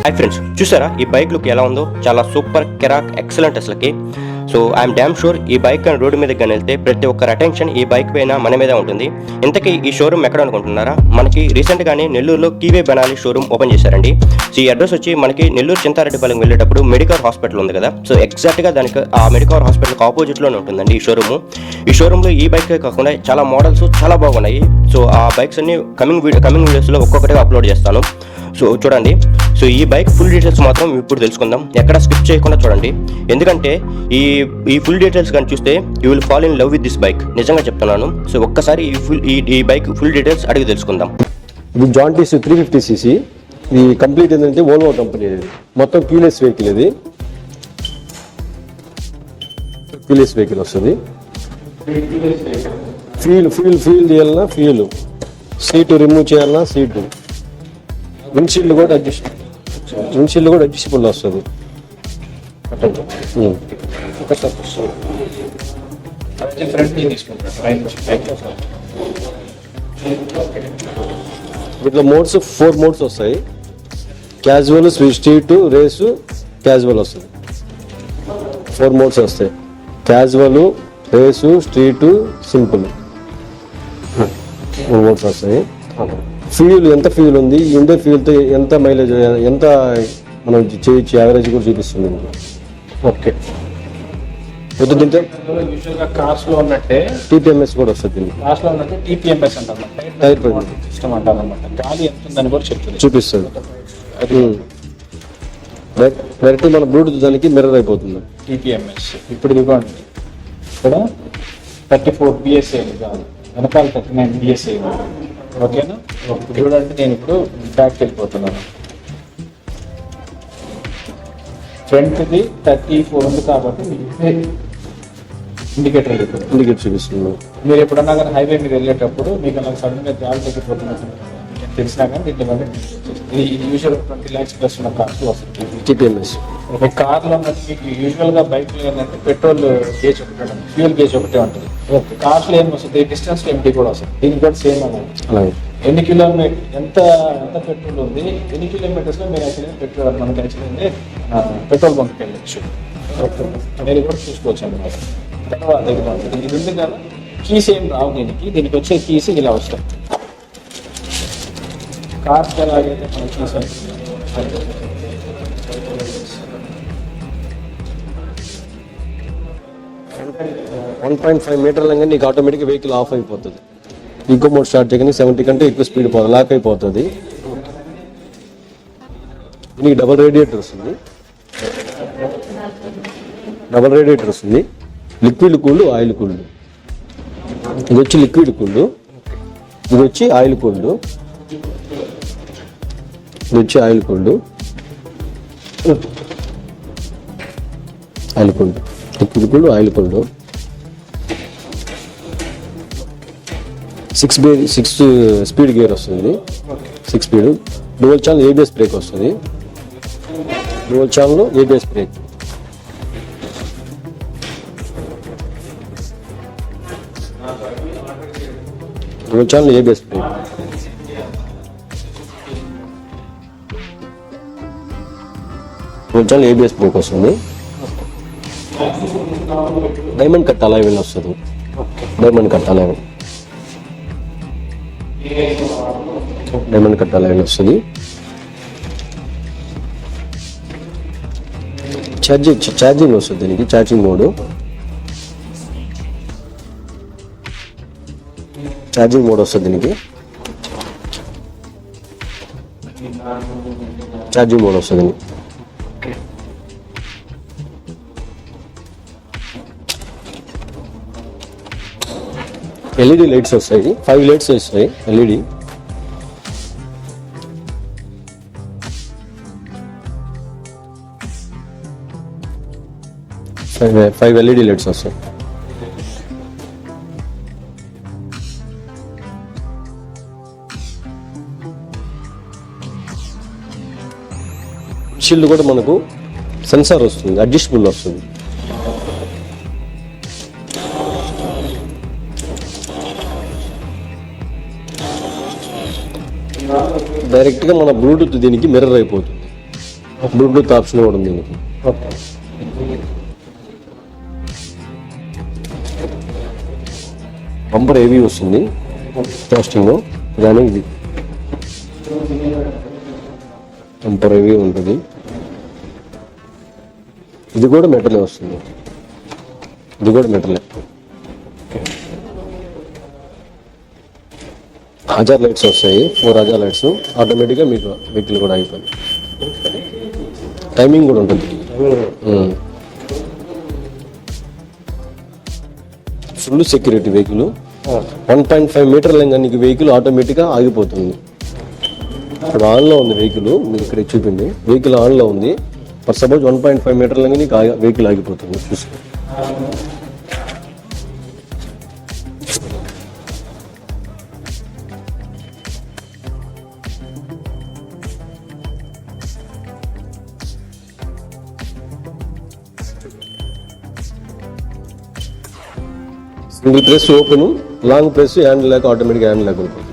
Hi friends, చూసారా ఈ bike look ఎలా ఉందో? చాలా సూపర్ కెరాక్ ఎక్సలెంట్ అసలుకి. సో ఐఎమ్ డ్యామ్ షూర్ ఈ బైక్ కానీ రోడ్డు మీదకి కానీ వెళ్తే ప్రతి ఒక్కరి అటెన్షన్ ఈ బైక్ పైన మన మీదే ఉంటుంది. ఇంతకీ ఈ షోరూమ్ ఎక్కడ అనుకుంటున్నారా? మనకి రీసెంట్గానే నెల్లూరులో కీవే బెనాలి షోరూమ్ ఓపెన్ చేశారండి. సో ఈ అడ్రస్ వచ్చి మనకి నెల్లూరు చింతారెడ్డిపాలెం వెళ్ళేటప్పుడు మెడికవర్ హాస్పిటల్ ఉంది కదా, సో ఎగ్జాక్ట్గా దానికి ఆ మెడికవర్ హాస్పిటల్కి ఆపోజిట్లోనే ఉంటుందండి ఈ షోరూమ్. ఈ షోరూంలో ఈ బైక్ కాకుండా చాలా మోడల్స్ చాలా బాగున్నాయి. సో ఆ బైక్స్ అన్ని కమింగ్ వీడియోస్లో ఒక్కొక్కటిగా అప్లోడ్ చేస్తాను. సో చూడండి. సో ఈ బైక్ ఫుల్ డీటెయిల్స్ మాత్రం ఇప్పుడు తెలుసుకుందాం. ఎక్కడ స్కిప్ చేయకుండా చూడండి, ఎందుకంటే ఈ ఫుల్ డీటెయిల్స్ కానీ చూస్తే you will fall in love with this bike. నిజంగా చెప్తున్నాను. సో ఒక్కసారి ఈ బైక్ ఫుల్ డీటెయిల్స్ అడిగి తెలుసుకుందాం. ఇది జాంటీస్ 350cc. ఇది కంప్లీట్ ఏంటంటే వోల్వో కంపెనీ. ఇది మొత్తం క్యూలెస్ వెహికల్. ఇది క్యూలెస్ వెహికల్ వస్తుంది. ఫ్యూల్ చేయాలన్నా ఫ్యూల్, సీటు రిమూవ్ చేయాలన్నా సీటు, విండ్షీల్డ్ కూడా అడ్జస్టబుల్ వస్తుంది. వీటిలో మోడ్స్ 4 మోడ్స్ వస్తాయి. క్యాజువల్, స్ట్రీట్, రేసు, క్యాజువల్ వస్తుంది. 4 మోడ్స్ వస్తాయి. Casual, race, street, simple 4 modes వస్తాయి. ఫ్యూల్ ఎంత ఫ్యూల్ ఉంది, ఉండే ఫ్యూల్తో ఎంత మైలేజ్, ఎంత మనం చేయొచ్చు, యావరేజ్ కూడా చూపిస్తుంది. ఓకే, పొద్దుంటే యూజువల్గా కార్స్లో ఉన్నట్టే టీపీఎంఎస్ కూడా వస్తుంది. కార్స్లో ఉన్నట్టే టీపీఎంఎస్ అంటారు, టైర్ సిస్టమ్ అంటారు అనమాట. గాలి ఎంత ఉందని కూడా చూపిస్తుంది. డైరెక్ట్ మన బ్లూటూత్ దానికి మిర్రర్ అయిపోతుంది. టీపీఎంఎస్ ఇప్పుడు ఇదిగోండి, ఇక్కడ 34 BSA కాదు, వెనకాల 39 BSA. ఓకేనా? చూడండి, నేను ఇప్పుడు బ్యాక్కి వెళ్ళిపోతున్నాను. ఫ్రంట్ది 34 ఉంది కాబట్టి ఇండికేటర్ చూపిస్తుంది. మీరు ఎప్పుడన్నా కానీ హైవే మీద వెళ్ళేటప్పుడు మీకు అలా సడన్ గా గాలి తగ్గిపోతున్నట్టు తెలిసినా కానీ ఇది యూజువల్ 20 lakhs ప్లస్ ఉన్న కార్స్ వస్తుంది టీపీఎంఎస్. ఒక కార్లో మీకు యూజువల్ గా బైక్ ఏంటంటే పెట్రోల్ గేజ్ ఒకటే, ఫ్యూల్ గేజ్ ఒకటే ఉంటుంది. కార్స్ లో ఏం వస్తుంది, డిస్టెన్స్ లిమిట్ కూడా వస్తుంది. దీనికి కూడా సేమ్ అలాగే ఎన్ని కిలోమీటర్ ఎంత పెట్రోల్ ఉంది, ఎన్ని కిలోమీటర్స్ లో మీరు యాక్చువల్లీ పెట్రోల్ మనకి యాక్చువల్లీ పెట్రోల్ బంక్కి వెళ్ళచ్చు అనేది కూడా చూసుకోవచ్చు అన్నమాట. తర్వాత ఇది ఉంది కదా, కీస్ ఏం రావు దీనికి వచ్చే కీస్ ఇలా వస్తాయి. కార్స్ ఎలాగైతే మన కీస్ 1.5 మీటర్ల నీకు ఆటోమేటిక్ వెహికల్ ఆఫ్ అయిపోతుంది. ఈకో మోడ్ స్టార్ట్ చేయగానే 70 కంటే ఎక్కువ స్పీడ్ పోతుంది, లాక్ అయిపోతుంది. నీకు డబల్ రేడియేటర్ వస్తుంది. Liquid cooled, oil cooled. ఇది వచ్చి లిక్విడ్ కూల్డ్, ఇది వచ్చి oil cooled. Oil cooled, liquid cooled, oil cooled. 6 speed gear వస్తుంది. 6 speed. Dual channel ABS brake వస్తుంది. Dual channel ABS brake. Dual channel ABS brake. Dual channel ABS brake వస్తుంది. Diamond cut alloy wheel వస్తుంది. Diamond cut alloy wheel వస్తుంది. Charging వస్తుంది. దీనికి charging mode వస్తుంది. దీనికి charging mode వస్తుంది. ఎల్ఈడి లైట్స్ వస్తాయి. 5 లైట్స్ వస్తాయి ఎల్ఈడి. 5 ఎల్ఈడి లైట్స్ వస్తాయి. షీల్డ్ కూడా మనకు సెన్సార్ వస్తుంది, అడ్జస్టబుల్ వస్తుంది. డైరెక్ట్గా మన బ్లూటూత్ దీనికి మిర్రర్ అయిపోతుంది. బ్లూటూత్ ఆప్షన్ కూడా ఉంది దీనికి. ఓకే. బంపర్ హెవీ వస్తుంది కాస్టింగ్, కానీ ఇది బంపర్ హెవీ ఉంటుంది. ఇది కూడా మెటలే వస్తుంది, ఇది కూడా మెటలే. హజార్ లైట్స్ వస్తాయి, 4 హజార్ లైట్స్. ఆటోమేటిక్గా మీకు వెహికల్ కూడా అయిపోయింది. టైమింగ్ కూడా ఉంటుంది. Full security vehicle. 1.5 మీటర్ లెంగా నీకు వెహికల్ ఆటోమేటిక్గా ఆగిపోతుంది. ఇప్పుడు ఆన్లో ఉంది వెహికల్, మీకు ఇక్కడ చూపింది. వెహికల్ ఆన్లో ఉంది. ఫర్ సపోజ్ 1.5 మీటర్ లెంగా నీకు వెహికల్ ఆగిపోతుంది. చూసి single press open, long press hand లేక ఆటోమేటిక్ హ్యాండ్ లేక ఉంటుంది.